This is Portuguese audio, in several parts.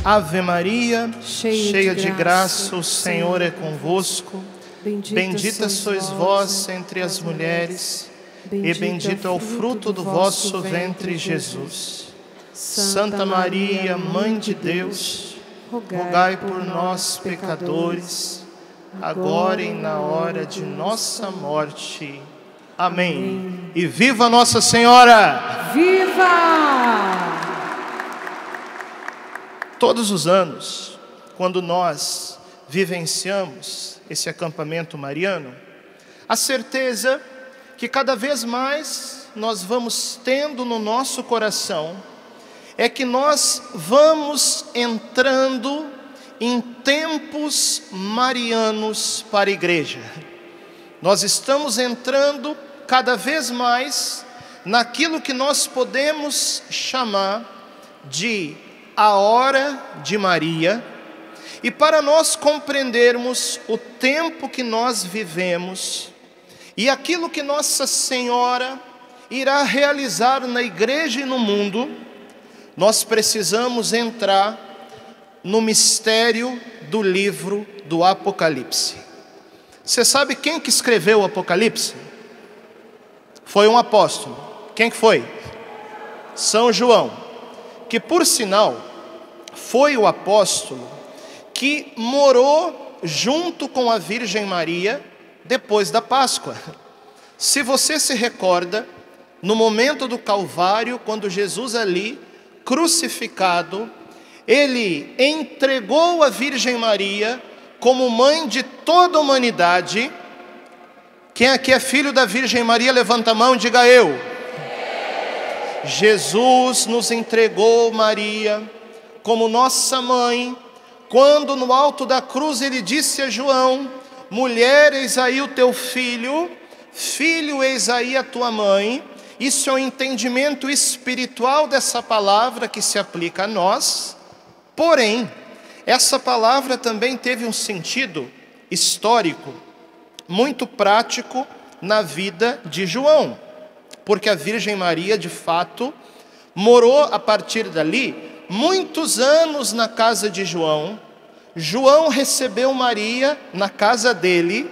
Ave Maria, cheia de graça, o Senhor é convosco. Bendita sois vós entre as mulheres, e bendito é o fruto do vosso ventre, Jesus. Santa Maria, Mãe de Deus, rogai por nós, pecadores, agora e na hora de nossa morte. Amém. E viva Nossa Senhora! Viva! Todos os anos, quando nós vivenciamos esse acampamento mariano, a certeza que cada vez mais nós vamos tendo no nosso coração é que nós vamos entrando em tempos marianos para a igreja. Nós estamos entrando cada vez mais naquilo que nós podemos chamar de a hora de Maria. E para nós compreendermos o tempo que nós vivemos e aquilo que Nossa Senhora irá realizar na igreja e no mundo, nós precisamos entrar no mistério do livro do Apocalipse. Você sabe quem que escreveu o Apocalipse? Foi um apóstolo. Quem que foi? São João, que por sinal foi o apóstolo que morou junto com a Virgem Maria depois da Páscoa. Se você se recorda, no momento do Calvário, quando Jesus ali, crucificado, ele entregou a Virgem Maria como mãe de toda a humanidade. Quem aqui é filho da Virgem Maria, levanta a mão e diga eu. Jesus nos entregou Maria como nossa mãe, quando no alto da cruz ele disse a João: mulher, eis aí o teu filho, filho, eis aí a tua mãe. Isso é o entendimento espiritual dessa palavra que se aplica a nós. Porém, essa palavra também teve um sentido histórico muito prático na vida de João, porque a Virgem Maria, de fato, morou a partir dali muitos anos na casa de João. João recebeu Maria na casa dele,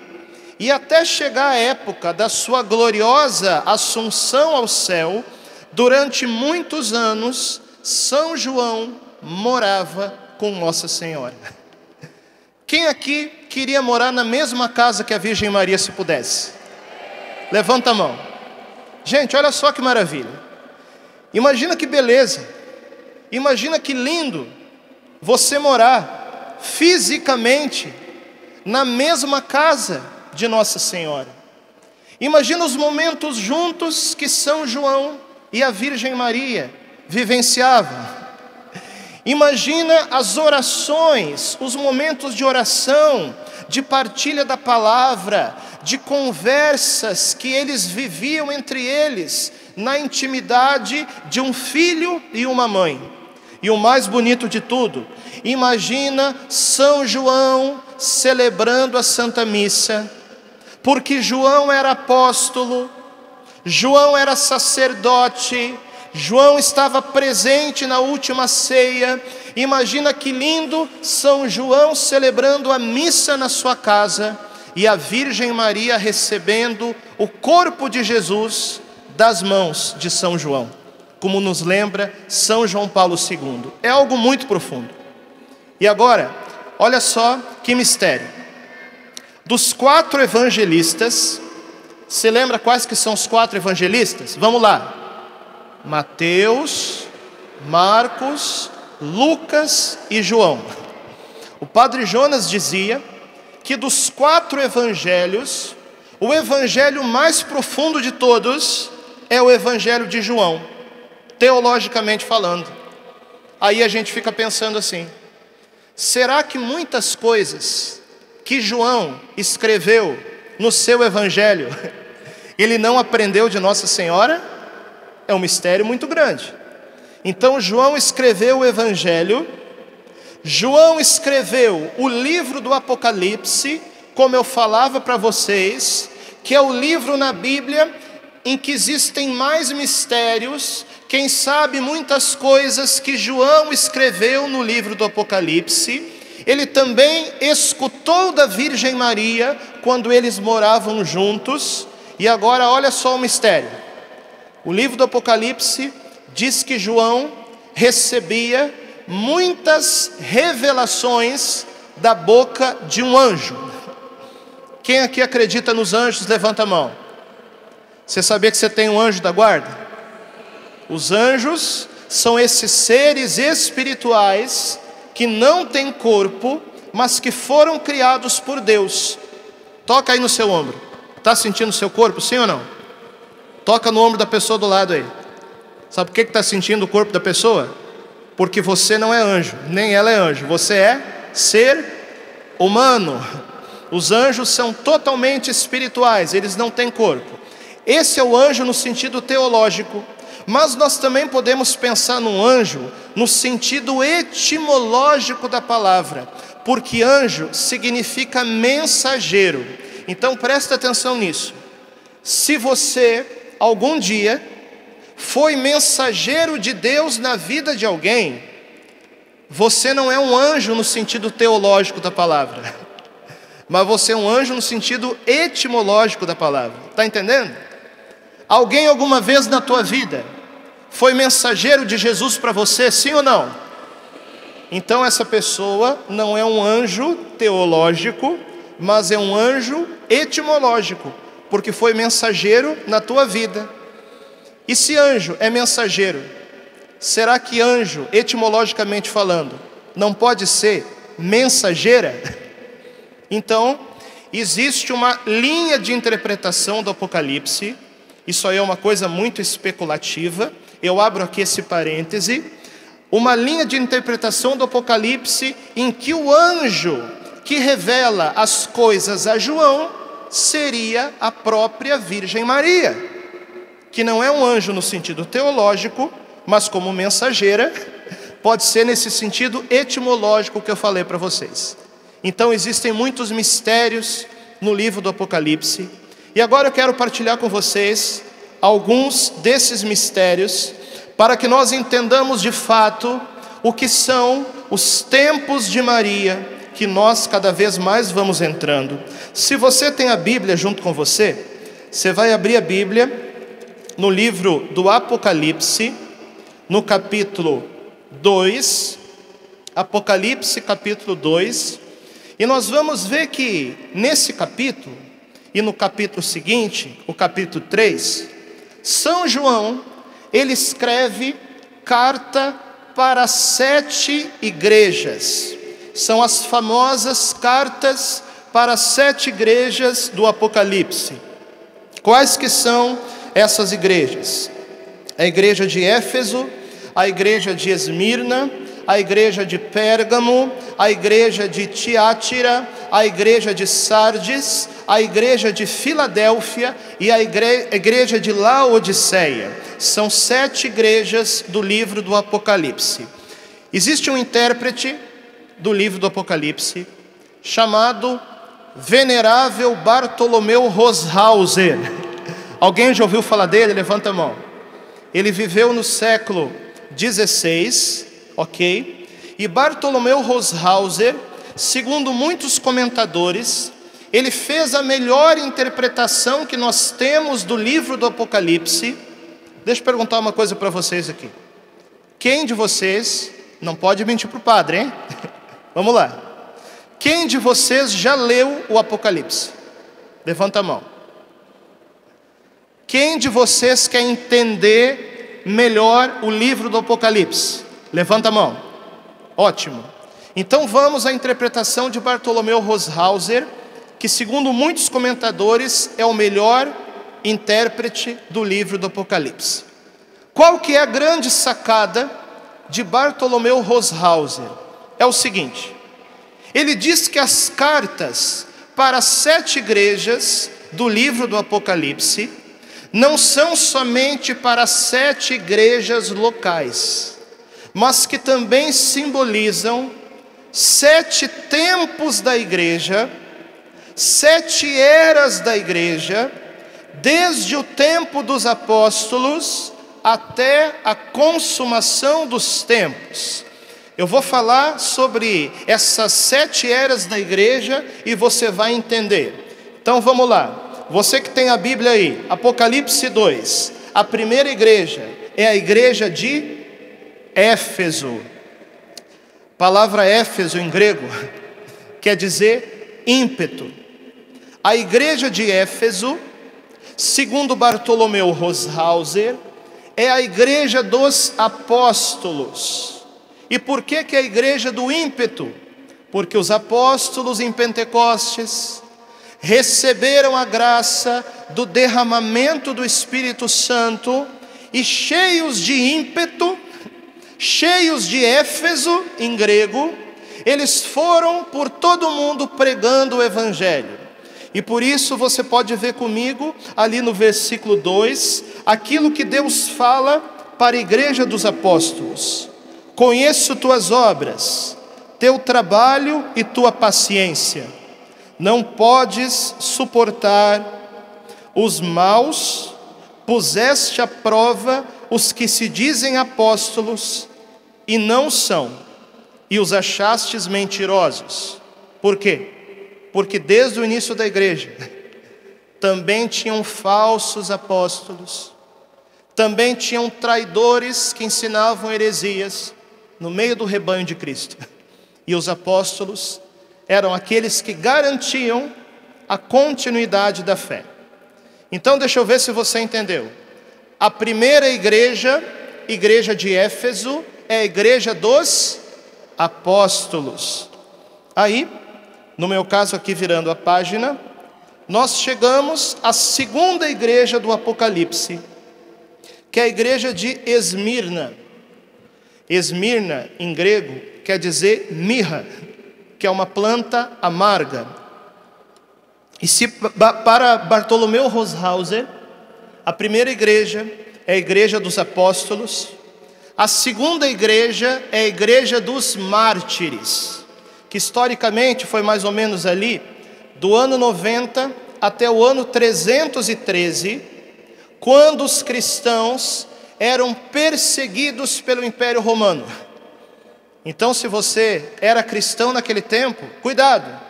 e até chegar a época da sua gloriosa assunção ao céu, durante muitos anos, São João morava com Nossa Senhora. Quem aqui queria morar na mesma casa que a Virgem Maria, se pudesse? Levanta a mão. Gente, olha só que maravilha. Imagina que beleza. Imagina que lindo você morar fisicamente na mesma casa de Nossa Senhora. Imagina os momentos juntos que São João e a Virgem Maria vivenciavam. Imagina as orações, os momentos de oração, de partilha da palavra, de conversas que eles viviam entre eles, na intimidade de um filho e uma mãe. E o mais bonito de tudo, imagina São João celebrando a Santa Missa, porque João era apóstolo, João era sacerdote, João estava presente na última ceia. Imagina que lindo, São João celebrando a missa na sua casa, e a Virgem Maria recebendo o corpo de Jesus das mãos de São João, como nos lembra São João Paulo II. É algo muito profundo. E agora, olha só que mistério. Dos 4 evangelistas, você lembra quais que são os 4 evangelistas? Vamos lá. Mateus, Marcos, Lucas e João. O padre Jonas dizia que dos 4 evangelhos, o evangelho mais profundo de todos é o evangelho de João, teologicamente falando. Aí a gente fica pensando assim: será que muitas coisas que João escreveu no seu evangelho, ele não aprendeu de Nossa Senhora? É um mistério muito grande. Então João escreveu o evangelho, João escreveu o livro do Apocalipse, como eu falava para vocês, que é o livro na Bíblia em que existem mais mistérios, quem sabe muitas coisas que João escreveu no livro do Apocalipse, ele também escutou da Virgem Maria quando eles moravam juntos. E agora olha só o mistério. O livro do Apocalipse diz que João recebia muitas revelações da boca de um anjo. Quem aqui acredita nos anjos, levanta a mão. Você sabia que você tem um anjo da guarda? Os anjos são esses seres espirituais que não têm corpo, mas que foram criados por Deus. Toca aí no seu ombro. Está sentindo o seu corpo, sim ou não? Toca no ombro da pessoa do lado aí. Sabe por que está sentindo o corpo da pessoa? Porque você não é anjo, nem ela é anjo. Você é ser humano. Os anjos são totalmente espirituais, eles não têm corpo. Esse é o anjo no sentido teológico. Mas nós também podemos pensar no anjo no sentido etimológico da palavra, porque anjo significa mensageiro. Então presta atenção nisso. Se você algum dia foi mensageiro de Deus na vida de alguém, você não é um anjo no sentido teológico da palavra, mas você é um anjo no sentido etimológico da palavra. Está entendendo? Alguém alguma vez na tua vida foi mensageiro de Jesus para você, sim ou não? Então essa pessoa não é um anjo teológico, mas é um anjo etimológico, porque foi mensageiro na tua vida. E se anjo é mensageiro, será que anjo, etimologicamente falando, não pode ser mensageira? Então, existe uma linha de interpretação do Apocalipse. Isso aí é uma coisa muito especulativa. Eu abro aqui esse parêntese. Uma linha de interpretação do Apocalipse em que o anjo que revela as coisas a João seria a própria Virgem Maria, que não é um anjo no sentido teológico, mas como mensageira, pode ser nesse sentido etimológico que eu falei para vocês. Então existem muitos mistérios no livro do Apocalipse, e agora eu quero partilhar com vocês alguns desses mistérios, para que nós entendamos de fato o que são os tempos de Maria, que nós cada vez mais vamos entrando. Se você tem a Bíblia junto com você, você vai abrir a Bíblia no livro do Apocalipse, no capítulo 2, Apocalipse capítulo 2, e nós vamos ver que nesse capítulo, e no capítulo seguinte, o capítulo 3, São João, ele escreve carta para 7 igrejas. São as famosas cartas para 7 igrejas do Apocalipse. Quais que são essas igrejas? A igreja de Éfeso, a igreja de Esmirna, a igreja de Pérgamo, a igreja de Tiátira, a igreja de Sardes, a igreja de Filadélfia e a igreja de Laodiceia. São 7 igrejas do livro do Apocalipse. Existe um intérprete do livro do Apocalipse chamado Venerável Bartolomeu Roshauser. Alguém já ouviu falar dele? Levanta a mão. Ele viveu no século XVI, ok? E Bartolomeu Roshauser, segundo muitos comentadores, ele fez a melhor interpretação que nós temos do livro do Apocalipse. Deixa eu perguntar uma coisa para vocês aqui. Quem de vocês, não pode mentir para o padre, hein? Vamos lá. Quem de vocês já leu o Apocalipse? Levanta a mão. Quem de vocês quer entender melhor o livro do Apocalipse? Levanta a mão. Ótimo. Então vamos à interpretação de Bartolomeu Roshauser, que segundo muitos comentadores é o melhor intérprete do livro do Apocalipse. Qual que é a grande sacada de Bartolomeu Roshauser? É o seguinte: ele diz que as cartas para 7 igrejas do livro do Apocalipse não são somente para 7 igrejas locais, mas que também simbolizam 7 tempos da igreja, 7 eras da igreja, desde o tempo dos apóstolos até a consumação dos tempos. Eu vou falar sobre essas 7 eras da igreja e você vai entender. Então vamos lá. Você que tem a Bíblia aí, Apocalipse 2. A primeira igreja é a igreja de Éfeso. A palavra Éfeso em grego quer dizer ímpeto. A igreja de Éfeso, segundo Bartolomeu Roshauser, é a igreja dos apóstolos. E por que é a igreja do ímpeto? Porque os apóstolos em Pentecostes receberam a graça do derramamento do Espírito Santo e cheios de ímpeto, cheios de Éfeso em grego, eles foram por todo o mundo pregando o Evangelho. E por isso você pode ver comigo, ali no versículo 2, aquilo que Deus fala para a igreja dos apóstolos. Conheço tuas obras, teu trabalho e tua paciência. Não podes suportar os maus, puseste à prova os que se dizem apóstolos e não são, e os achastes mentirosos. Por quê? Porque desde o início da igreja, também tinham falsos apóstolos, também tinham traidores que ensinavam heresias no meio do rebanho de Cristo. E os apóstolos eram aqueles que garantiam a continuidade da fé. Então deixa eu ver se você entendeu. A primeira igreja, igreja de Éfeso, é a igreja dos apóstolos. Aí, no meu caso aqui virando a página, nós chegamos à segunda igreja do Apocalipse, que é a igreja de Esmirna. Esmirna, em grego, quer dizer mirra, que é uma planta amarga. E se para Bartolomeu Roshauser, a primeira igreja é a igreja dos apóstolos, a segunda igreja é a igreja dos mártires, que historicamente foi mais ou menos ali, do ano 90 até o ano 313, quando os cristãos eram perseguidos pelo Império Romano. Então, se você era cristão naquele tempo, cuidado,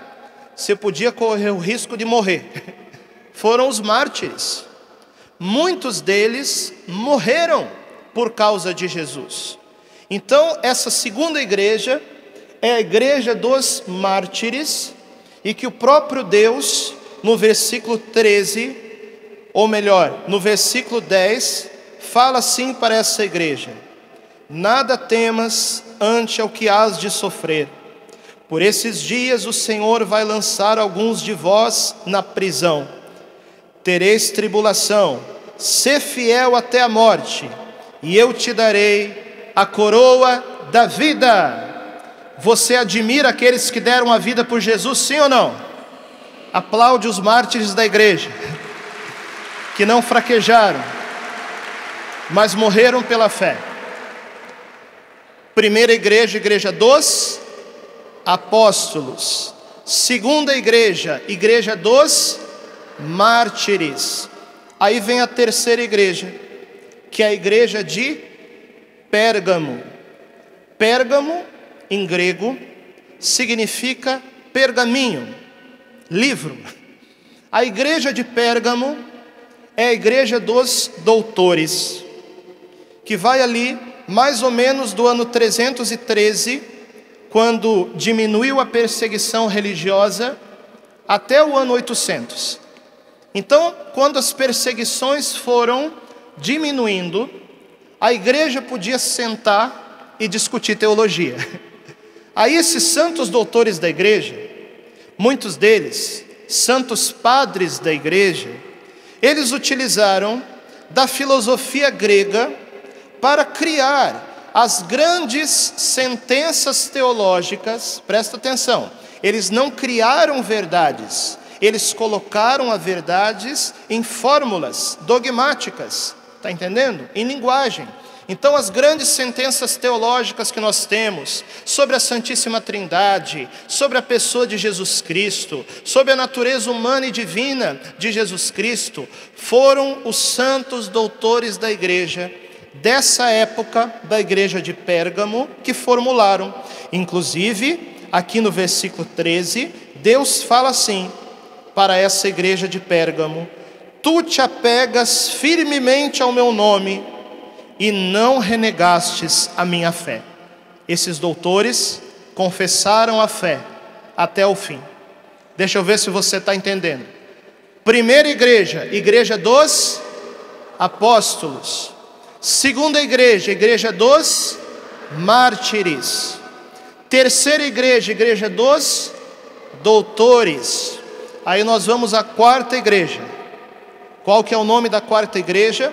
você podia correr o risco de morrer. Foram os mártires. Muitos deles morreram por causa de Jesus. Então, essa segunda igreja é a igreja dos mártires, e que o próprio Deus, no versículo 13, ou melhor, no versículo 10, fala assim para essa igreja: nada temas ante ao que hás de sofrer. Por esses dias o Senhor vai lançar alguns de vós na prisão. Tereis tribulação, sê fiel até a morte, e eu te darei a coroa da vida. Você admira aqueles que deram a vida por Jesus, sim ou não? Aplaude os mártires da igreja, que não fraquejaram, mas morreram pela fé. Primeira igreja, igreja dos apóstolos. Segunda igreja, igreja dos mártires. Aí vem a terceira igreja, que é a igreja de Pérgamo. Pérgamo, em grego, significa pergaminho, livro. A igreja de Pérgamo é a igreja dos doutores, que vai ali mais ou menos do ano 313, quando diminuiu a perseguição religiosa, até o ano 800. Então, quando as perseguições foram diminuindo, a igreja podia sentar e discutir teologia. Aí esses santos doutores da igreja, muitos deles, santos padres da igreja, eles utilizaram da filosofia grega para criar as grandes sentenças teológicas. Presta atenção, eles não criaram verdades, eles colocaram as verdades em fórmulas dogmáticas, está entendendo? Em linguagem. Então as grandes sentenças teológicas que nós temos sobre a Santíssima Trindade, sobre a pessoa de Jesus Cristo, sobre a natureza humana e divina de Jesus Cristo, foram os santos doutores da igreja dessa época da igreja de Pérgamo que formularam. Inclusive, aqui no versículo 13, Deus fala assim para essa igreja de Pérgamo: tu te apegas firmemente ao meu nome e não renegastes a minha fé. Esses doutores confessaram a fé até o fim. Deixa eu ver se você está entendendo. Primeira igreja, igreja dos apóstolos. Segunda igreja, igreja dos mártires. Terceira igreja, igreja dos doutores. Aí nós vamos à quarta igreja. Qual que é o nome da quarta igreja?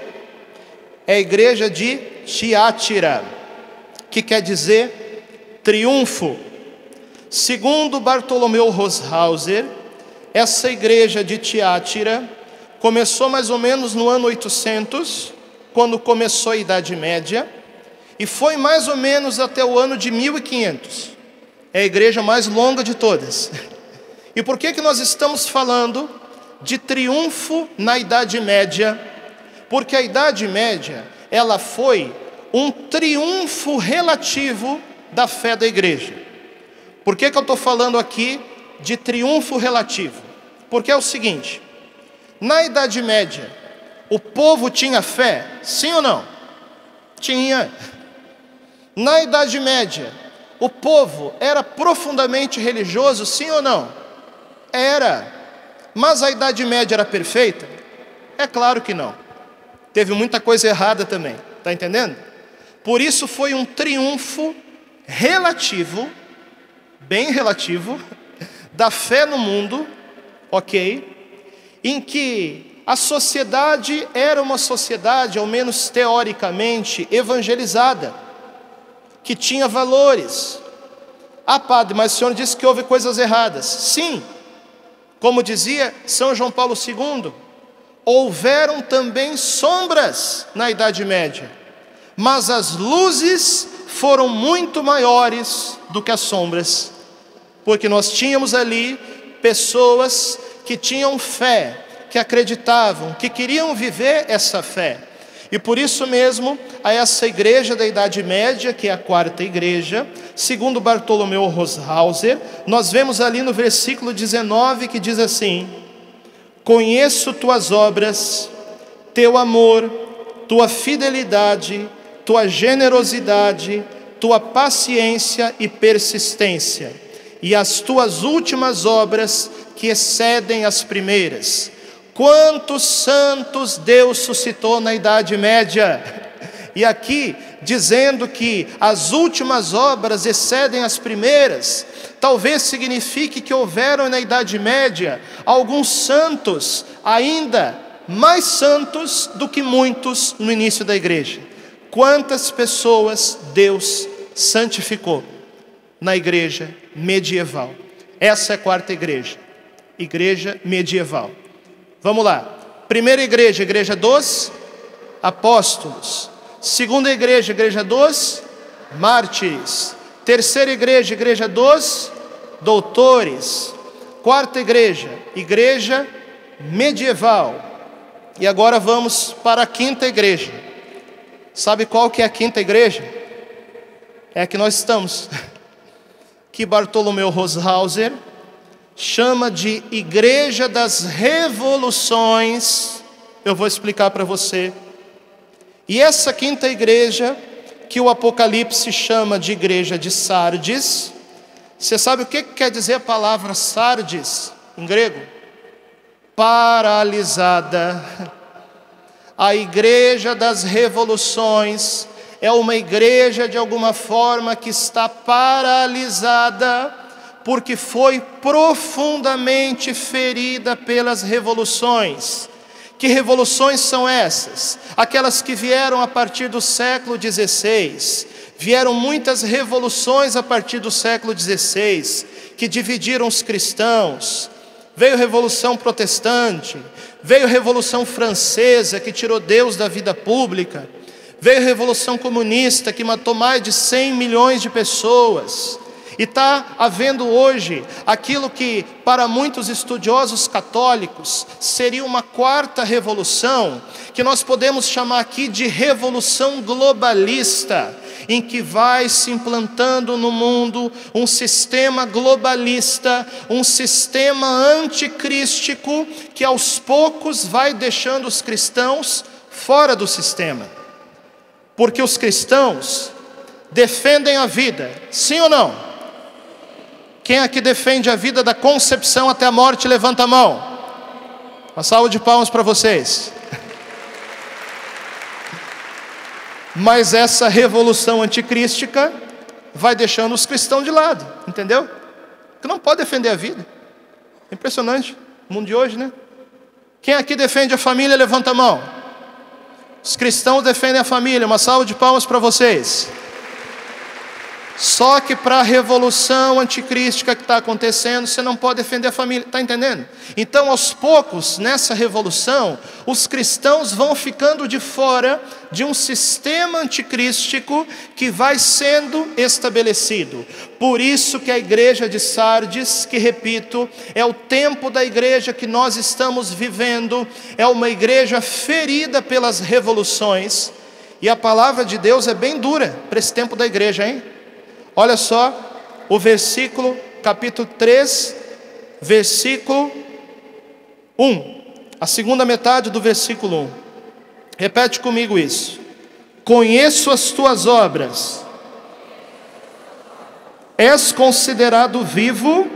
É a igreja de Tiátira, que quer dizer triunfo. Segundo Bartolomeu Roshauser, essa igreja de Tiátira começou mais ou menos no ano 800, quando começou a Idade Média, e foi mais ou menos até o ano de 1500. É a igreja mais longa de todas. E por que nós estamos falando de triunfo na Idade Média? Porque a Idade Média, ela foi um triunfo relativo da fé da igreja. Por que eu estou falando aqui de triunfo relativo? Porque é o seguinte: na Idade Média, o povo tinha fé? Sim ou não? Tinha. Na Idade Média, o povo era profundamente religioso? Sim ou não? Era. Mas a Idade Média era perfeita? É claro que não. Teve muita coisa errada também. Está entendendo? Por isso foi um triunfo relativo, bem relativo, da fé no mundo, ok? Em que a sociedade era uma sociedade, ao menos teoricamente, evangelizada, que tinha valores. Ah, padre, mas o senhor disse que houve coisas erradas. Sim, como dizia São João Paulo II, houveram também sombras na Idade Média, mas as luzes foram muito maiores do que as sombras, porque nós tínhamos ali pessoas que tinham fé, que acreditavam, que queriam viver essa fé. E por isso mesmo, a essa igreja da Idade Média, que é a quarta igreja, segundo Bartolomeu Roshauser, nós vemos ali no versículo 19 que diz assim: conheço tuas obras, teu amor, tua fidelidade, tua generosidade, tua paciência e persistência, e as tuas últimas obras que excedem as primeiras. Quantos santos Deus suscitou na Idade Média? E aqui, dizendo que as últimas obras excedem as primeiras, talvez signifique que houveram na Idade Média alguns santos ainda mais santos do que muitos no início da igreja. Quantas pessoas Deus santificou na igreja medieval? Essa é a quarta igreja, igreja medieval. Vamos lá. Primeira igreja, igreja dos apóstolos. Segunda igreja, igreja dos mártires. Terceira igreja, igreja dos doutores. Quarta igreja, igreja medieval. E agora vamos para a quinta igreja. Sabe qual que é a quinta igreja? É a que nós estamos. Que Bartolomeu Roshauser chama de igreja das revoluções. Eu vou explicar para você. E essa quinta igreja, que o Apocalipse chama de igreja de Sardes, você sabe o que quer dizer a palavra Sardes em grego? Paralisada. A igreja das revoluções é uma igreja de alguma forma que está paralisada, porque foi profundamente ferida pelas revoluções. Que revoluções são essas? Aquelas que vieram a partir do século XVI. Vieram muitas revoluções a partir do século XVI, que dividiram os cristãos. Veio a Revolução Protestante, veio a Revolução Francesa, que tirou Deus da vida pública. Veio a Revolução Comunista, que matou mais de 100 milhões de pessoas. E está havendo hoje aquilo que para muitos estudiosos católicos seria uma quarta revolução, que nós podemos chamar aqui de revolução globalista, em que vai se implantando no mundo um sistema globalista, um sistema anticrístico, que aos poucos vai deixando os cristãos fora do sistema. Porque os cristãos defendem a vida, sim ou não? Quem aqui defende a vida da concepção até a morte, levanta a mão. Uma salva de palmas para vocês. Mas essa revolução anticrística vai deixando os cristãos de lado, entendeu? Que não pode defender a vida. Impressionante, o mundo de hoje, né? Quem aqui defende a família, levanta a mão. Os cristãos defendem a família, uma salva de palmas para vocês. Só que para a revolução anticrística que está acontecendo, você não pode defender a família, está entendendo? Então, aos poucos, nessa revolução, os cristãos vão ficando de fora de um sistema anticrístico que vai sendo estabelecido. Por isso que a igreja de Sardes, que repito, é o tempo da igreja que nós estamos vivendo, é uma igreja ferida pelas revoluções, e a palavra de Deus é bem dura para esse tempo da igreja, hein? Olha só, o versículo, capítulo 3, versículo 1. A segunda metade do versículo 1. Repete comigo isso. Conheço as tuas obras. És considerado vivo,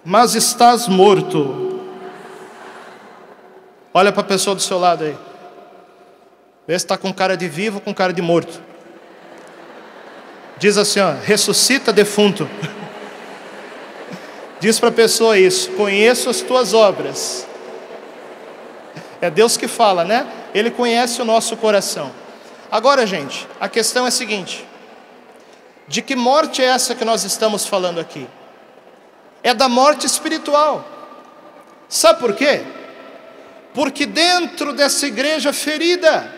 mas estás morto. Olha para a pessoa do seu lado aí. Vê se está com cara de vivo ou com cara de morto. Diz assim, ó, ressuscita defunto. Diz para a pessoa isso, conheço as tuas obras. É Deus que fala, né? Ele conhece o nosso coração. Agora, gente, a questão é a seguinte: de que morte é essa que nós estamos falando aqui? É da morte espiritual. Sabe por quê? Porque dentro dessa igreja ferida,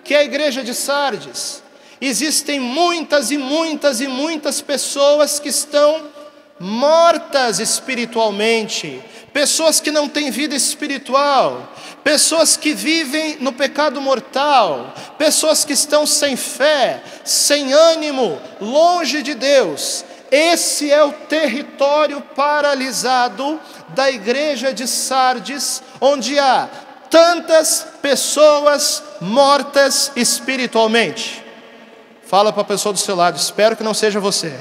que é a igreja de Sardes, existem muitas e muitas e muitas pessoas que estão mortas espiritualmente, pessoas que não têm vida espiritual, pessoas que vivem no pecado mortal, pessoas que estão sem fé, sem ânimo, longe de Deus. Esse é o território paralisado da igreja de Sardes, onde há tantas pessoas mortas espiritualmente. Fala para a pessoa do seu lado, espero que não seja você.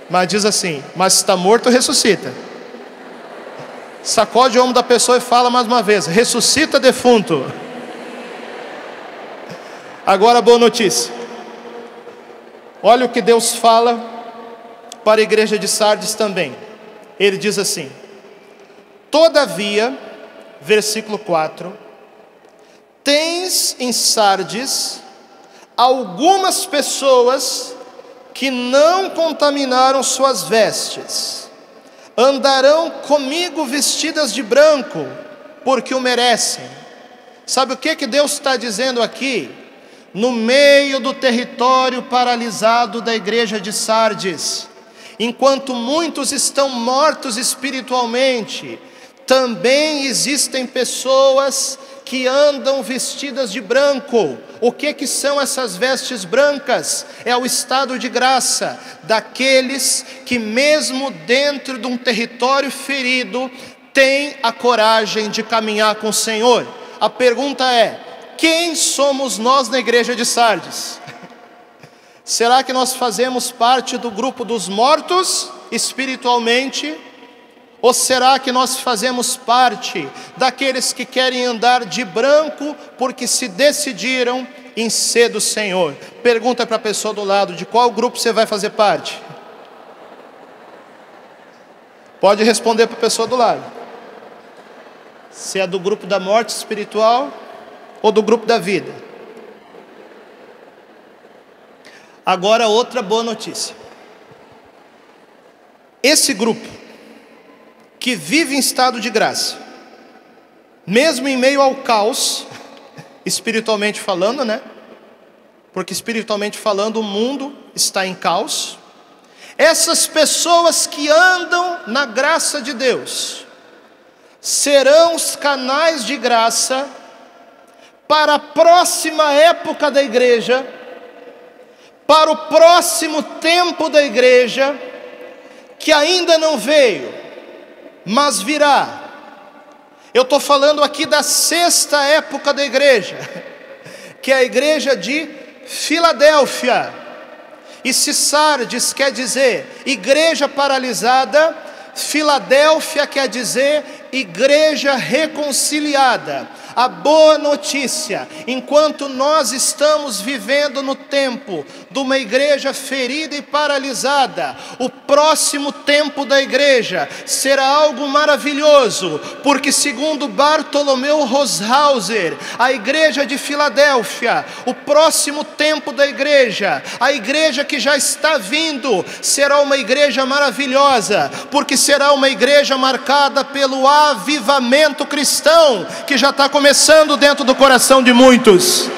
Mas diz assim, mas se está morto, ressuscita. Sacode o ombro da pessoa e fala mais uma vez, ressuscita defunto. Agora a boa notícia. Olha o que Deus fala para a igreja de Sardes também. Ele diz assim, todavia, versículo 4, tens em Sardes algumas pessoas que não contaminaram suas vestes, andarão comigo vestidas de branco, porque o merecem. Sabe o que Deus está dizendo aqui? No meio do território paralisado da igreja de Sardes, enquanto muitos estão mortos espiritualmente, também existem pessoas que andam vestidas de branco. O que são essas vestes brancas? É o estado de graça daqueles que mesmo dentro de um território ferido, têm a coragem de caminhar com o Senhor. A pergunta é, quem somos nós na igreja de Sardes? Será que nós fazemos parte do grupo dos mortos espiritualmente? Ou será que nós fazemos parte daqueles que querem andar de branco porque se decidiram em ser do Senhor? Pergunta para a pessoa do lado, de qual grupo você vai fazer parte? Pode responder para a pessoa do lado. Se é do grupo da morte espiritual ou do grupo da vida? Agora outra boa notícia. Esse grupo que vive em estado de graça, mesmo em meio ao caos, espiritualmente falando, né? porque espiritualmente falando o mundo está em caos. Essas pessoas que andam na graça de Deus serão os canais de graça para a próxima época da igreja, para o próximo tempo da igreja, que ainda não veio, mas virá. Eu estou falando aqui da sexta época da igreja, que é a igreja de Filadélfia. E se Sardes quer dizer igreja paralisada, Filadélfia quer dizer igreja reconciliada. A boa notícia, enquanto nós estamos vivendo no tempo de uma igreja ferida e paralisada, o próximo tempo da igreja será algo maravilhoso, porque segundo Bartolomeu Roshauser, a igreja de Filadélfia, o próximo tempo da igreja, a igreja que já está vindo, será uma igreja maravilhosa, porque será uma igreja marcada pelo avivamento cristão, que já está começando dentro do coração de muitos.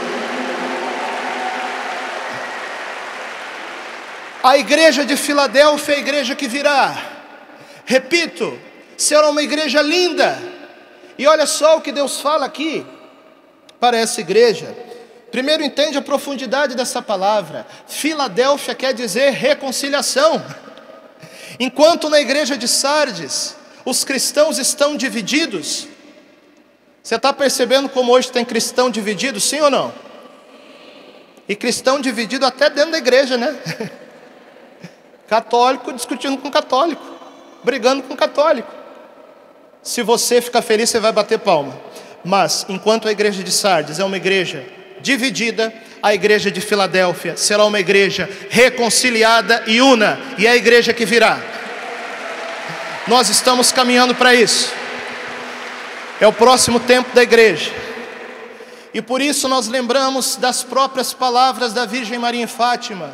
A igreja de Filadélfia é a igreja que virá. Repito, será uma igreja linda. E olha só o que Deus fala aqui para essa igreja. Primeiro, entende a profundidade dessa palavra. Filadélfia quer dizer reconciliação. Enquanto na igreja de Sardes os cristãos estão divididos, você está percebendo como hoje tem cristão dividido, sim ou não? E cristão dividido até dentro da igreja, né? Católico discutindo com católico, brigando com católico. Se você ficar feliz, você vai bater palma. Mas enquanto a igreja de Sardes é uma igreja dividida, a igreja de Filadélfia será uma igreja reconciliada e una, e é a igreja que virá. Nós estamos caminhando para isso. É o próximo tempo da igreja. E por isso nós lembramos das próprias palavras da Virgem Maria em Fátima.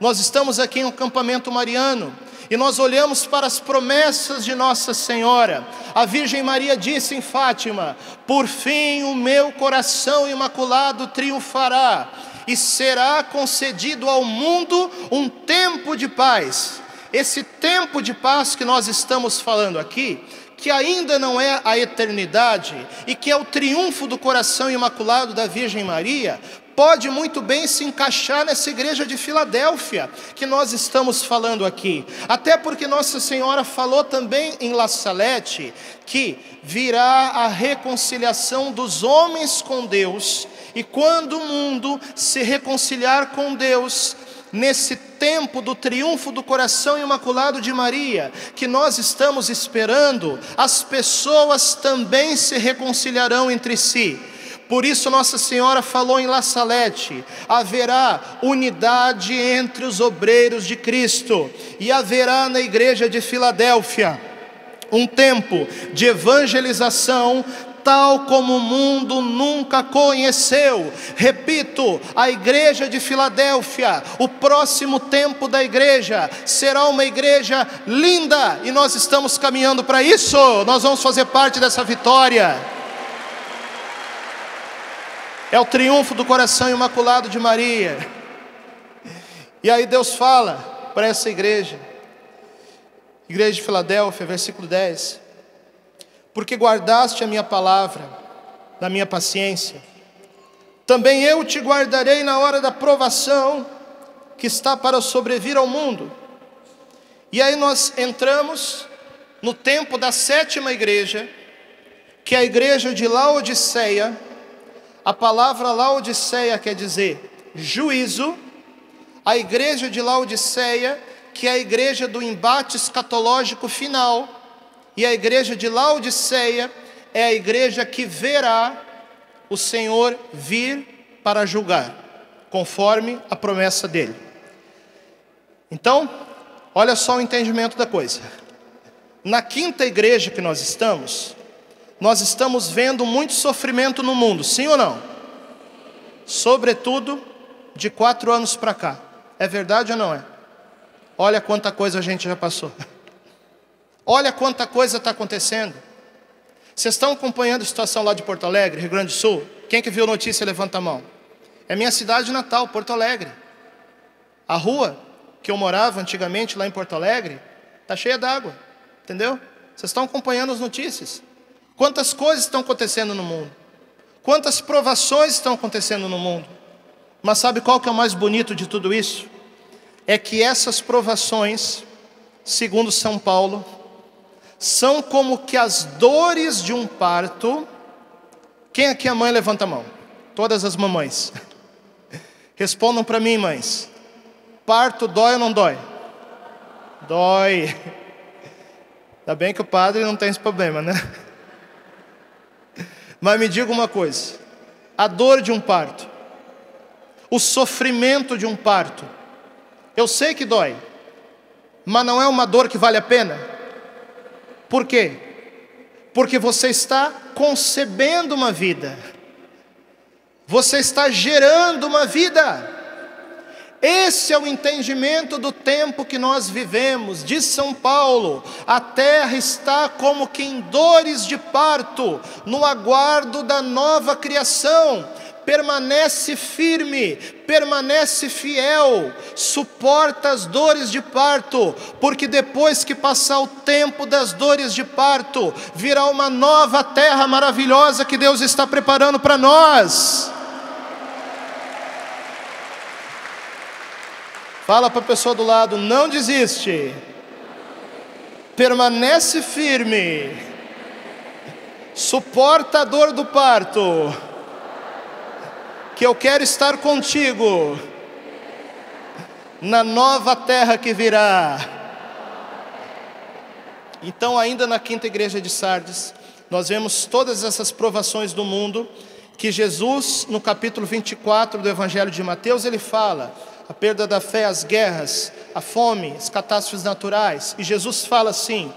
Nós estamos aqui em um acampamento mariano e nós olhamos para as promessas de Nossa Senhora. A Virgem Maria disse em Fátima: por fim o meu coração imaculado triunfará, e será concedido ao mundo um tempo de paz. Esse tempo de paz que nós estamos falando aqui, que ainda não é a eternidade, e que é o triunfo do coração imaculado da Virgem Maria, pode muito bem se encaixar nessa igreja de Filadélfia, que nós estamos falando aqui. Até porque Nossa Senhora falou também em La Salette, que virá a reconciliação dos homens com Deus, e quando o mundo se reconciliar com Deus, nesse tempo do triunfo do coração imaculado de Maria, que nós estamos esperando, as pessoas também se reconciliarão entre si. Por isso Nossa Senhora falou em La Salette: haverá unidade entre os obreiros de Cristo, e haverá na igreja de Filadélfia um tempo de evangelização tal como o mundo nunca conheceu. Repito, a igreja de Filadélfia, o próximo tempo da igreja, será uma igreja linda, e nós estamos caminhando para isso. Nós vamos fazer parte dessa vitória. É o triunfo do coração imaculado de Maria. E aí Deus fala para essa igreja, igreja de Filadélfia, versículo 10: porque guardaste a minha palavra na minha paciência, também eu te guardarei na hora da provação que está para sobrevir ao mundo. E aí nós entramos no tempo da sétima igreja, que é a igreja de Laodiceia. A palavra Laodiceia quer dizer juízo. A igreja de Laodiceia, que é a igreja do embate escatológico final. E a igreja de Laodiceia é a igreja que verá o Senhor vir para julgar, conforme a promessa dele. Então, olha só o entendimento da coisa. Na quinta igreja que nós estamos vendo muito sofrimento no mundo, sim ou não? Sobretudo de 4 anos para cá. É verdade ou não é? Olha quanta coisa a gente já passou. Olha quanta coisa está acontecendo. Vocês estão acompanhando a situação lá de Porto Alegre, Rio Grande do Sul? Quem que viu notícia, levanta a mão. É minha cidade natal, Porto Alegre. A rua que eu morava antigamente lá em Porto Alegre está cheia d'água, entendeu? Vocês estão acompanhando as notícias. Quantas coisas estão acontecendo no mundo. Quantas provações estão acontecendo no mundo. Mas sabe qual que é o mais bonito de tudo isso? É que essas provações, segundo São Paulo, são como que as dores de um parto. Quem aqui é mãe, levanta a mão. Todas as mamães. Respondam para mim, mães. Parto dói ou não dói? Dói. Ainda bem que o padre não tem esse problema, né? Mas me diga uma coisa. A dor de um parto, o sofrimento de um parto, eu sei que dói, mas não é uma dor que vale a pena. Por quê? Porque você está concebendo uma vida. Você está gerando uma vida. Esse é o entendimento do tempo que nós vivemos. Diz São Paulo: a terra está como que em dores de parto, no aguardo da nova criação. Permanece firme, permanece fiel, suporta as dores de parto, porque depois que passar o tempo das dores de parto, virá uma nova terra maravilhosa que Deus está preparando para nós. Fala para a pessoa do lado: não desiste, permanece firme, suporta a dor do parto, que eu quero estar contigo na nova terra que virá. Então, ainda na quinta igreja de Sardes, nós vemos todas essas provações do mundo, que Jesus, no capítulo 24 do Evangelho de Mateus, ele fala: a perda da fé, as guerras, a fome, as catástrofes naturais. E Jesus fala assim: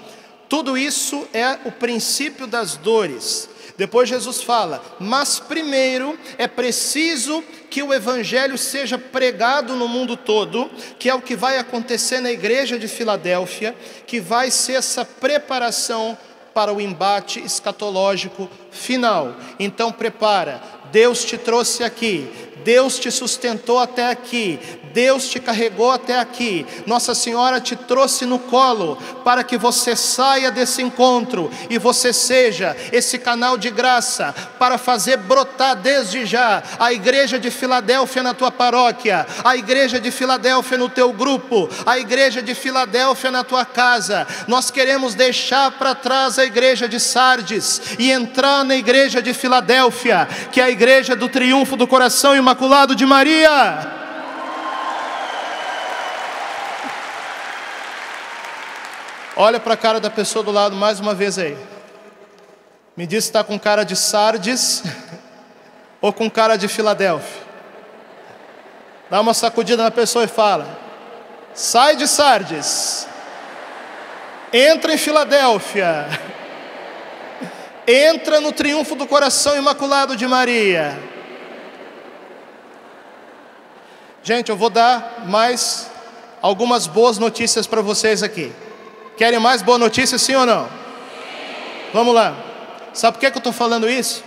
tudo isso é o princípio das dores. Depois Jesus fala: mas primeiro é preciso que o Evangelho seja pregado no mundo todo, que é o que vai acontecer na igreja de Filadélfia, que vai ser essa preparação para o embate escatológico final. Então prepara, Deus te trouxe aqui, Deus te sustentou até aqui, Deus te carregou até aqui, Nossa Senhora te trouxe no colo, para que você saia desse encontro, e você seja esse canal de graça, para fazer brotar desde já a igreja de Filadélfia na tua paróquia, a igreja de Filadélfia no teu grupo, a igreja de Filadélfia na tua casa. Nós queremos deixar para trás a igreja de Sardes, e entrar na igreja de Filadélfia, que é a igreja do triunfo do coração imaculado de Maria. Olha para a cara da pessoa do lado mais uma vez aí. Me diz se está com cara de Sardes ou com cara de Filadélfia. Dá uma sacudida na pessoa e fala: sai de Sardes, entra em Filadélfia, entra no triunfo do coração imaculado de Maria. Gente, eu vou dar mais algumas boas notícias para vocês aqui. Querem mais boa notícia, sim ou não? Vamos lá. Sabe por que eu estou falando isso?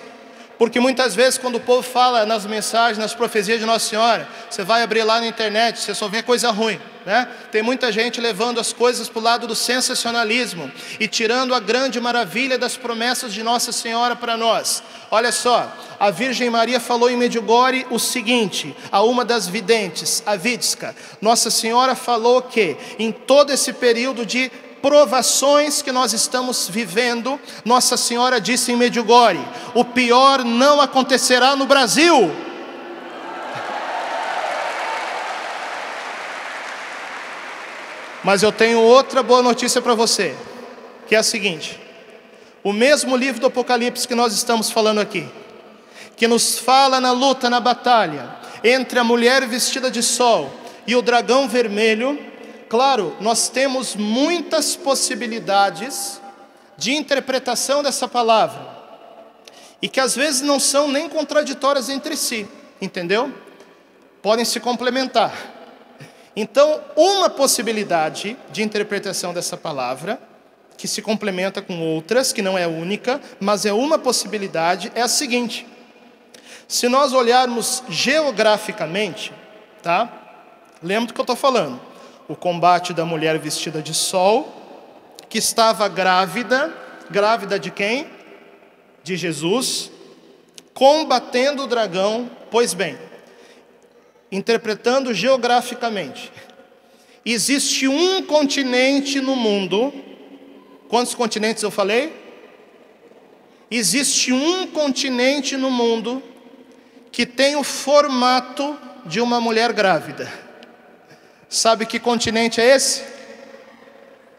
Porque muitas vezes quando o povo fala nas mensagens, nas profecias de Nossa Senhora, você vai abrir lá na internet, você só vê coisa ruim, né? Tem muita gente levando as coisas para o lado do sensacionalismo e tirando a grande maravilha das promessas de Nossa Senhora para nós. Olha só, a Virgem Maria falou em Medjugorje o seguinte, a uma das videntes, a Vidska. Nossa Senhora falou que em todo esse período de provações que nós estamos vivendo, Nossa Senhora disse em Medjugorje: o pior não acontecerá no Brasil. Mas eu tenho outra boa notícia para você, que é a seguinte: o mesmo livro do Apocalipse que nós estamos falando aqui, que nos fala na luta, na batalha entre a mulher vestida de sol e o dragão vermelho, claro, nós temos muitas possibilidades de interpretação dessa palavra, e que às vezes não são nem contraditórias entre si, entendeu? Podem se complementar. Então, uma possibilidade de interpretação dessa palavra, que se complementa com outras, que não é única, mas é uma possibilidade, é a seguinte: Se nós olharmos geograficamente, tá? Lembra do que eu estou falando? O combate da mulher vestida de sol, que estava grávida. Grávida de quem? De Jesus, combatendo o dragão. Pois bem, interpretando geograficamente, existe um continente no mundo. Quantos continentes eu falei? Existe um continente no mundo que tem o formato de uma mulher grávida. Sabe que continente é esse?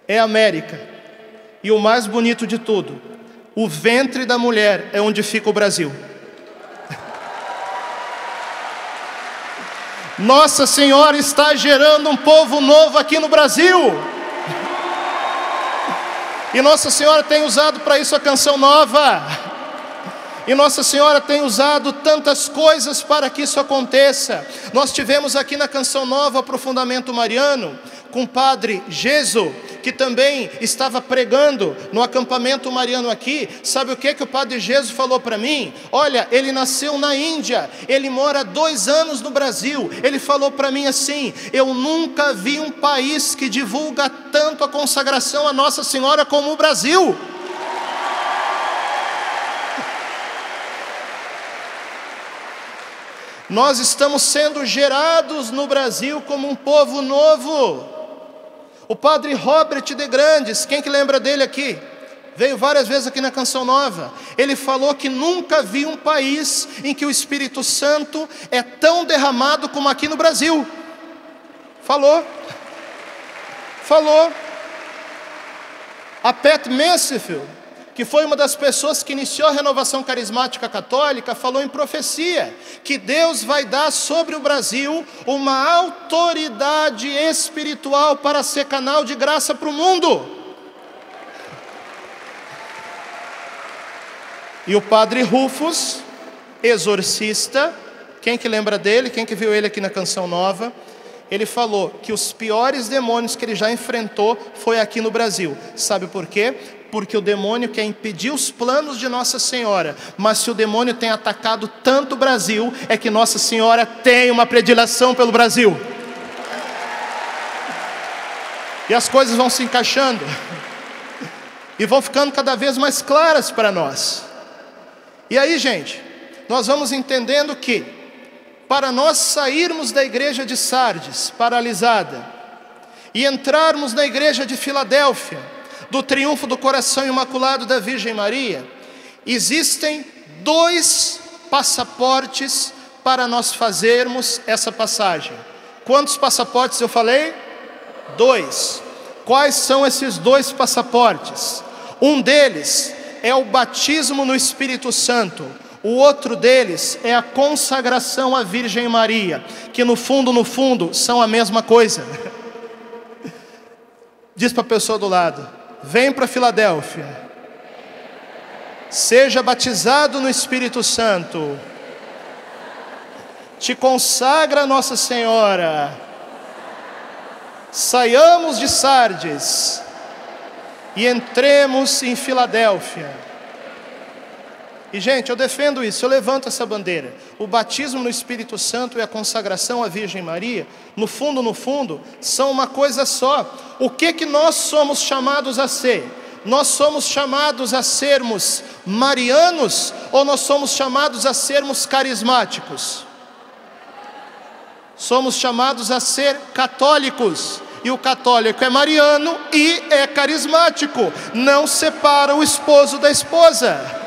É a América. E o mais bonito de tudo, o ventre da mulher é onde fica o Brasil. Nossa Senhora está gerando um povo novo aqui no Brasil. E Nossa Senhora tem usado para isso a Canção Nova. E Nossa Senhora tem usado tantas coisas para que isso aconteça. Nós tivemos aqui na Canção Nova o aprofundamento mariano com o Padre Geso, que também estava pregando no acampamento mariano aqui. Sabe o que o Padre Geso falou para mim? Olha, ele nasceu na Índia, ele mora 2 anos no Brasil. Ele falou para mim assim: eu nunca vi um país que divulga tanto a consagração a Nossa Senhora como o Brasil. Nós estamos sendo gerados no Brasil como um povo novo. O Padre Robert de Grandes, quem que lembra dele aqui? Veio várias vezes aqui na Canção Nova. Ele falou que nunca viu um país em que o Espírito Santo é tão derramado como aqui no Brasil. Falou. A Pat Mansfield, que foi uma das pessoas que iniciou a renovação carismática católica, falou em profecia que Deus vai dar sobre o Brasil uma autoridade espiritual para ser canal de graça para o mundo. E o Padre Rufus, exorcista, quem que lembra dele? Quem que viu ele aqui na Canção Nova? Ele falou que os piores demônios que ele já enfrentou foi aqui no Brasil. Sabe por quê? Porque o demônio quer impedir os planos de Nossa Senhora. Mas se o demônio tem atacado tanto o Brasil, é que Nossa Senhora tem uma predileção pelo Brasil. E as coisas vão se encaixando e vão ficando cada vez mais claras para nós. E aí, gente, nós vamos entendendo que para nós sairmos da igreja de Sardes, paralisada, e entrarmos na igreja de Filadélfia, do triunfo do coração imaculado da Virgem Maria, existem 2 passaportes para nós fazermos essa passagem. Quantos passaportes eu falei? 2. Quais são esses 2 passaportes? Um deles é o batismo no Espírito Santo. O outro deles é a consagração à Virgem Maria, que no fundo, são a mesma coisa. Diz para a pessoa do lado: vem para Filadélfia, seja batizado no Espírito Santo, te consagra a Nossa Senhora, saiamos de Sardes e entremos em Filadélfia. E gente, eu defendo isso, eu levanto essa bandeira. O batismo no Espírito Santo e a consagração à Virgem Maria, no fundo, são uma coisa só. O que nós somos chamados a ser? Nós somos chamados a sermos marianos ou nós somos chamados a sermos carismáticos? Somos chamados a ser católicos. E o católico é mariano e é carismático. Não separa o esposo da esposa.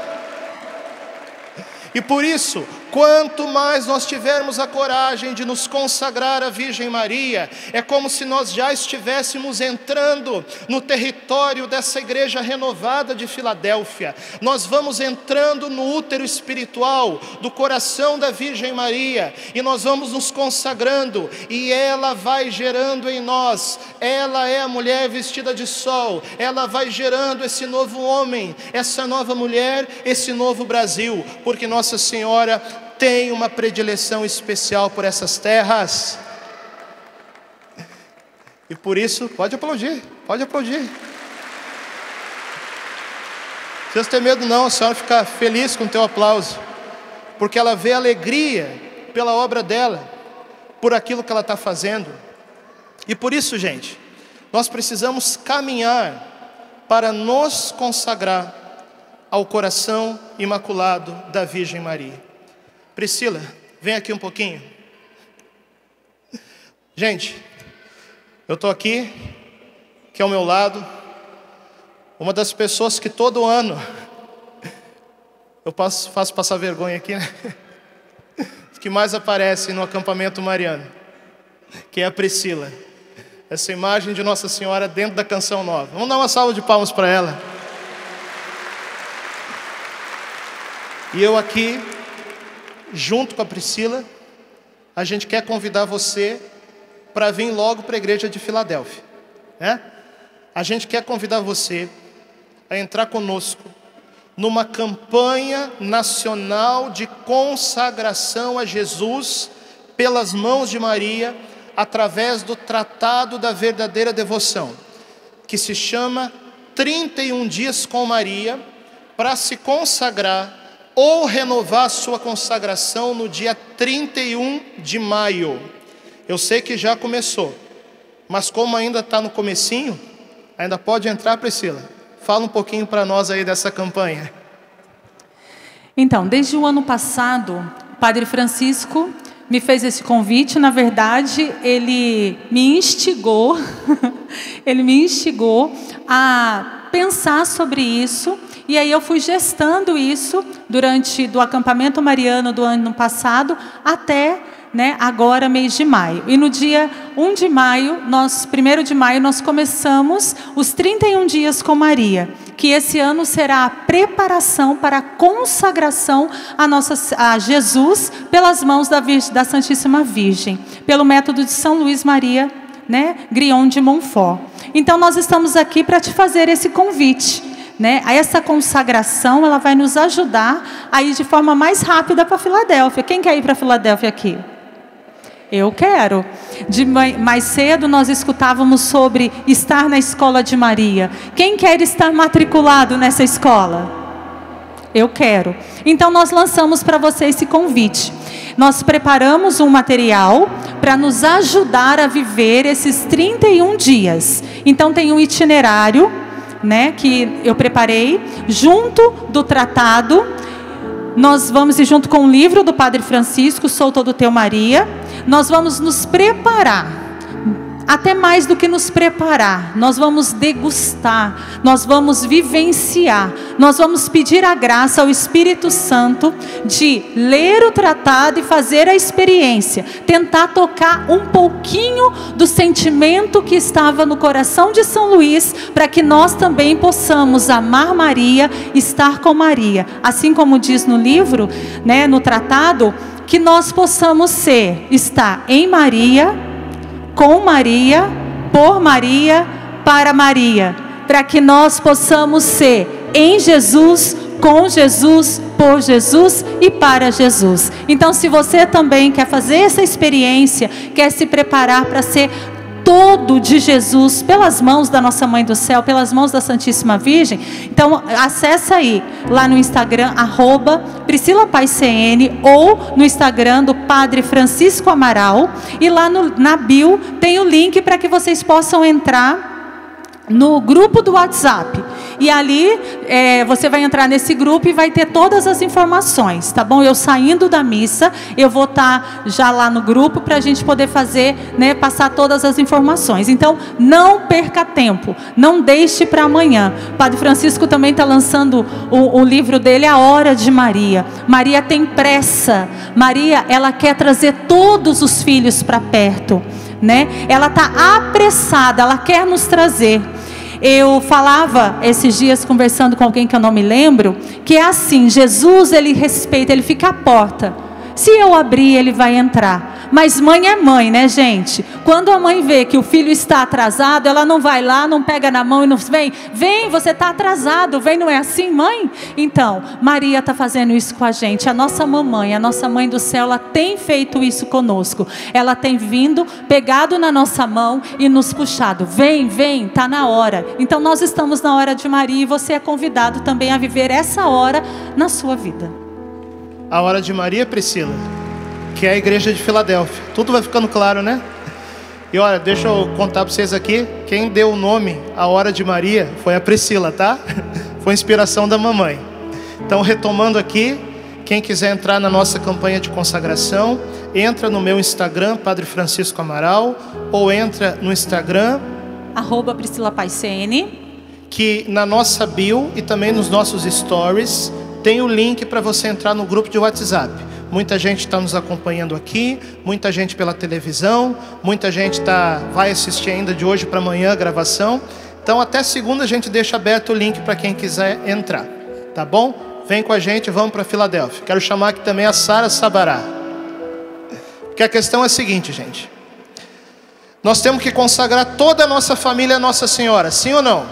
E por isso, quanto mais nós tivermos a coragem de nos consagrar à Virgem Maria, é como se nós já estivéssemos entrando no território dessa igreja renovada de Filadélfia. Nós vamos entrando no útero espiritual do coração da Virgem Maria, e nós vamos nos consagrando, e ela vai gerando em nós. Ela é a mulher vestida de sol, ela vai gerando esse novo homem, essa nova mulher, esse novo Brasil, porque Nossa Senhora tem uma predileção especial por essas terras. E por isso, pode aplaudir. Não precisa ter medo não, a senhora fica feliz com o teu aplauso. porque ela vê alegria pela obra dela, por aquilo que ela está fazendo. E por isso, gente, nós precisamos caminhar para nos consagrar ao coração imaculado da Virgem Maria. Priscila, vem aqui um pouquinho. Gente, eu estou aqui, que ao meu lado, uma das pessoas que todo ano eu faço passar vergonha aqui, né? Que mais aparece no acampamento mariano, que é a Priscila. Essa imagem de Nossa Senhora dentro da Canção Nova. Vamos dar uma salva de palmas para ela. E eu aqui, junto com a Priscila, a gente quer convidar você para vir logo para a igreja de Filadélfia, né? A gente quer convidar você a entrar conosco numa campanha nacional de consagração a Jesus pelas mãos de Maria, através do Tratado da Verdadeira Devoção, que se chama 31 Dias com Maria, para se consagrar ou renovar a sua consagração no dia 31 de maio. Eu sei que já começou, mas como ainda está no comecinho, ainda pode entrar, Priscila. Fala um pouquinho para nós aí dessa campanha. Então, desde o ano passado, o Padre Francisco me fez esse convite. Na verdade, ele me instigou, a pensar sobre isso. E aí eu fui gestando isso durante do acampamento mariano do ano passado até, agora, mês de maio. E no dia 1 de maio, 1º de maio, nós começamos os 31 dias com Maria, que esse ano será a preparação para a consagração a Jesus pelas mãos da Santíssima Virgem, pelo método de São Luís Maria, Grignon de Montfort. Então nós estamos aqui para te fazer esse convite. Essa consagração, ela vai nos ajudar a ir de forma mais rápida para Filadélfia. Quem quer ir para Filadélfia aqui? Eu quero. Mais cedo nós escutávamos sobre estar na escola de Maria. Quem quer estar matriculado nessa escola? Eu quero. Então nós lançamos para você esse convite. Nós preparamos um material para nos ajudar a viver esses 31 dias. Então tem um itinerário, que eu preparei, junto do tratado. Nós vamos ir junto com o livro do Padre Francisco, Sou Todo Teu Maria. Nós vamos nos preparar, até mais do que nos preparar, nós vamos degustar, nós vamos vivenciar, nós vamos pedir a graça ao Espírito Santo de ler o tratado e fazer a experiência, tentar tocar um pouquinho do sentimento que estava no coração de São Luís, para que nós também possamos amar Maria, estar com Maria, assim como diz no livro, no tratado, que nós possamos estar em Maria, com Maria, por Maria, para Maria, para que nós possamos ser em Jesus, com Jesus, por Jesus e para Jesus. Então, se você também quer fazer essa experiência, quer se preparar para ser todo de Jesus, pelas mãos da nossa Mãe do Céu, pelas mãos da Santíssima Virgem, então acessa aí, lá no Instagram, @PriscilaPaisCN, ou no Instagram do Padre Francisco Amaral, e lá na bio tem o link para que vocês possam entrar no grupo do WhatsApp. E ali você vai entrar nesse grupo e vai ter todas as informações, tá bom? Eu saindo da missa, eu vou estar já lá no grupo para a gente poder fazer, passar todas as informações. Então, não perca tempo, não deixe para amanhã. O Padre Francisco também está lançando o livro dele, A Hora de Maria. Maria tem pressa. Maria, ela quer trazer todos os filhos para perto, Ela está apressada, ela quer nos trazer. Eu falava esses dias, conversando com alguém que eu não me lembro, que é assim, Jesus, ele respeita, ele fica à porta. Se eu abrir, ele vai entrar. Mas mãe é mãe, gente? Quando a mãe vê que o filho está atrasado, ela não vai lá, não pega na mão e não vem, você está atrasado, vem, não é assim, mãe? Então, Maria está fazendo isso com a gente. A nossa mamãe, a nossa Mãe do Céu, ela tem feito isso conosco. Ela tem vindo, pegado na nossa mão e nos puxado. Vem, está na hora. Então, nós estamos na hora de Maria e você é convidado também a viver essa hora na sua vida. A Hora de Maria, Priscila, que é a igreja de Filadélfia. Tudo vai ficando claro, né? E olha, deixa eu contar para vocês aqui, quem deu o nome A Hora de Maria foi a Priscila, tá? Foi inspiração da mamãe. Então, retomando aqui, quem quiser entrar na nossa campanha de consagração, entra no meu Instagram, Padre Francisco Amaral, ou entra no Instagram @PriscilaPaicene, que na nossa bio e também nos nossos stories tem o link para você entrar no grupo de WhatsApp. Muita gente está nos acompanhando aqui, muita gente pela televisão, muita gente vai assistir ainda de hoje para amanhã a gravação. Então até segunda a gente deixa aberto o link para quem quiser entrar, tá bom? Vem com a gente, vamos para Filadélfia. Quero chamar aqui também a Sara Sabará. Porque a questão é a seguinte, gente. Nós temos que consagrar toda a nossa família a Nossa Senhora, sim ou não?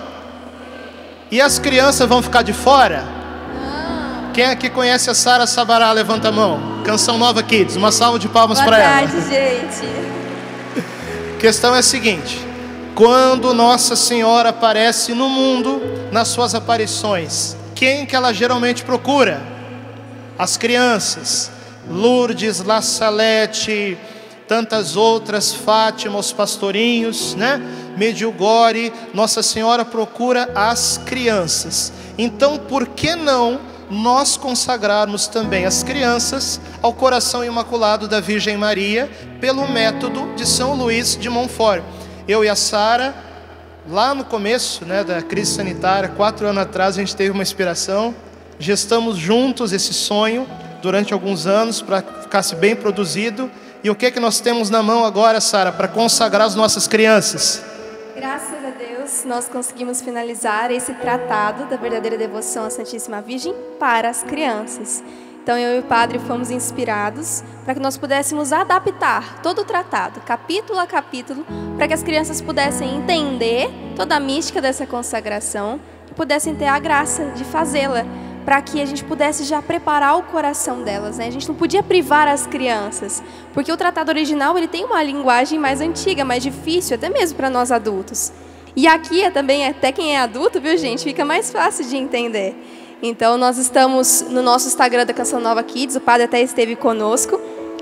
E as crianças vão ficar de fora? Quem aqui conhece a Sara Sabará, levanta a mão. Canção Nova Kids, uma salva de palmas para ela. Boa tarde, gente. A questão é a seguinte: quando Nossa Senhora aparece no mundo, nas suas aparições, quem que ela geralmente procura? As crianças. Lourdes, La Salete, tantas outras, Fátima, os pastorinhos, né? Medjugorje, Nossa Senhora procura as crianças. Então, por que não nós consagrarmos também as crianças ao coração imaculado da Virgem Maria, pelo método de São Luís de Montfort? Eu e a Sara, lá no começo, né, da crise sanitária, 4 anos atrás, a gente teve uma inspiração, gestamos juntos esse sonho durante alguns anos para ficasse bem produzido. E o que é que nós temos na mão agora, Sara, para consagrar as nossas crianças? Graças a Deus, nós conseguimos finalizar esse tratado da verdadeira devoção à Santíssima Virgem para as crianças. Então, eu e o padre fomos inspirados para que nós pudéssemos adaptar todo o tratado, capítulo a capítulo, para que as crianças pudessem entender toda a mística dessa consagração e pudessem ter a graça de fazê-la, para que a gente pudesse já preparar o coração delas, né? A gente não podia privar as crianças, porque o tratado original ele tem uma linguagem mais antiga, mais difícil, até mesmo para nós adultos. E aqui também, até quem é adulto, viu, gente, fica mais fácil de entender. Então, nós estamos no nosso Instagram da Canção Nova Kids, o padre até esteve conosco,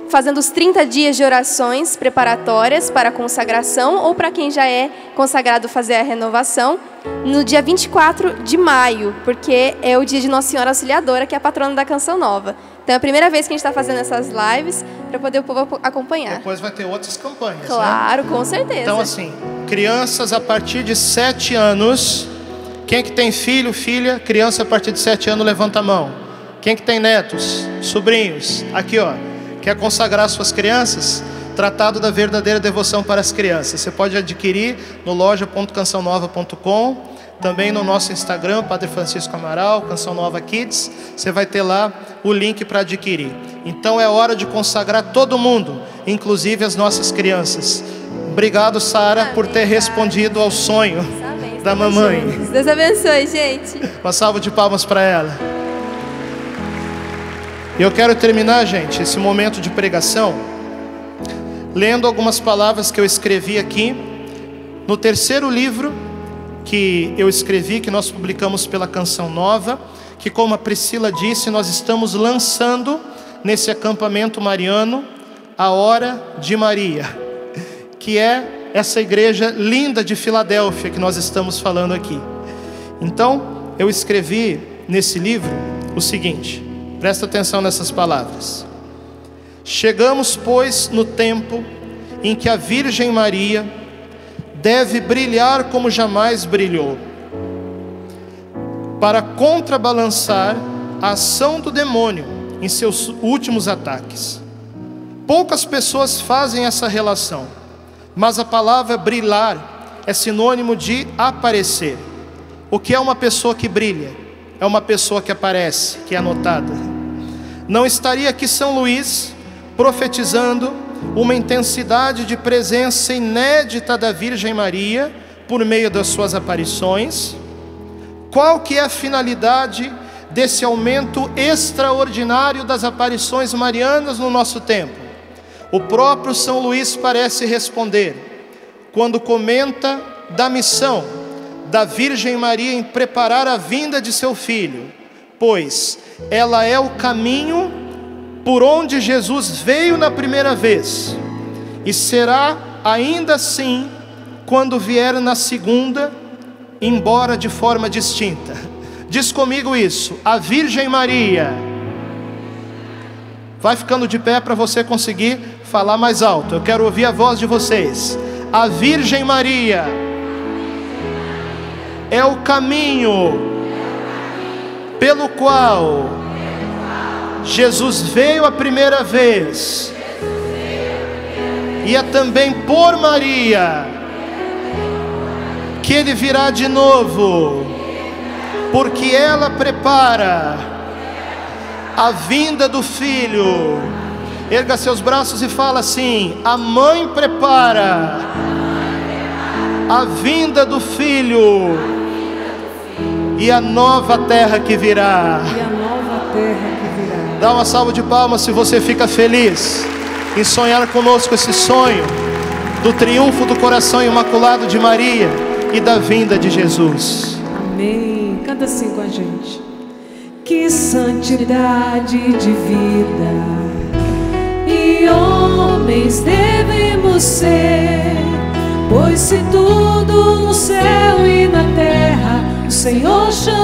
fazendo os 30 dias de orações preparatórias para a consagração, ou para quem já é consagrado fazer a renovação, no dia 24 de maio, porque é o dia de Nossa Senhora Auxiliadora, que é a patrona da Canção Nova. Então é a primeira vez que a gente está fazendo essas lives para poder o povo acompanhar. Depois vai ter outras campanhas, claro, né? Com certeza. Então assim, crianças a partir de 7 anos, quem que tem filho, filha, criança a partir de 7 anos, levanta a mão. Quem que tem netos, sobrinhos, aqui ó, quer consagrar suas crianças? Tratado da verdadeira devoção para as crianças. Você pode adquirir no loja.cançãonova.com, também no nosso Instagram, Padre Francisco Amaral, Canção Nova Kids. Você vai ter lá o link para adquirir. Então é hora de consagrar todo mundo, inclusive as nossas crianças. Obrigado, Sara, por ter respondido ao sonho da mamãe. Deus abençoe, gente. Uma salva de palmas para ela. E eu quero terminar, gente, esse momento de pregação lendo algumas palavras que eu escrevi aqui no terceiro livro que eu escrevi, que nós publicamos pela Canção Nova, que, como a Priscila disse, nós estamos lançando nesse acampamento mariano a Hora de Maria, que é essa igreja linda de Filadélfia que nós estamos falando aqui. Então, eu escrevi nesse livro o seguinte, presta atenção nessas palavras. Chegamos, pois, no tempo em que a Virgem Maria deve brilhar como jamais brilhou, para contrabalançar a ação do demônio em seus últimos ataques. Poucas pessoas fazem essa relação, mas a palavra brilhar é sinônimo de aparecer. O que é uma pessoa que brilha? É uma pessoa que aparece, que é notada. Não estaria aqui São Luís profetizando uma intensidade de presença inédita da Virgem Maria por meio das suas aparições? Qual que é a finalidade desse aumento extraordinário das aparições marianas no nosso tempo? O próprio São Luís parece responder, quando comenta da missão da Virgem Maria em preparar a vinda de seu filho, pois ela é o caminho por onde Jesus veio na primeira vez, e será ainda assim quando vier na segunda, embora de forma distinta. Diz comigo isso: a Virgem Maria. Vai ficando de pé para você conseguir falar mais alto. Eu quero ouvir a voz de vocês. A Virgem Maria é o caminho pelo qual Jesus veio a primeira vez, e é também por Maria que Ele virá de novo, porque ela prepara a vinda do Filho. Erga seus braços e fala assim: a mãe prepara a vinda do Filho e a nova terra que virá. Dá uma salva de palmas se você fica feliz em sonhar conosco esse sonho do triunfo do coração imaculado de Maria e da vinda de Jesus. Amém. Canta assim com a gente. Que santidade de vida e homens devemos ser, pois se tudo no céu e na terra o Senhor chama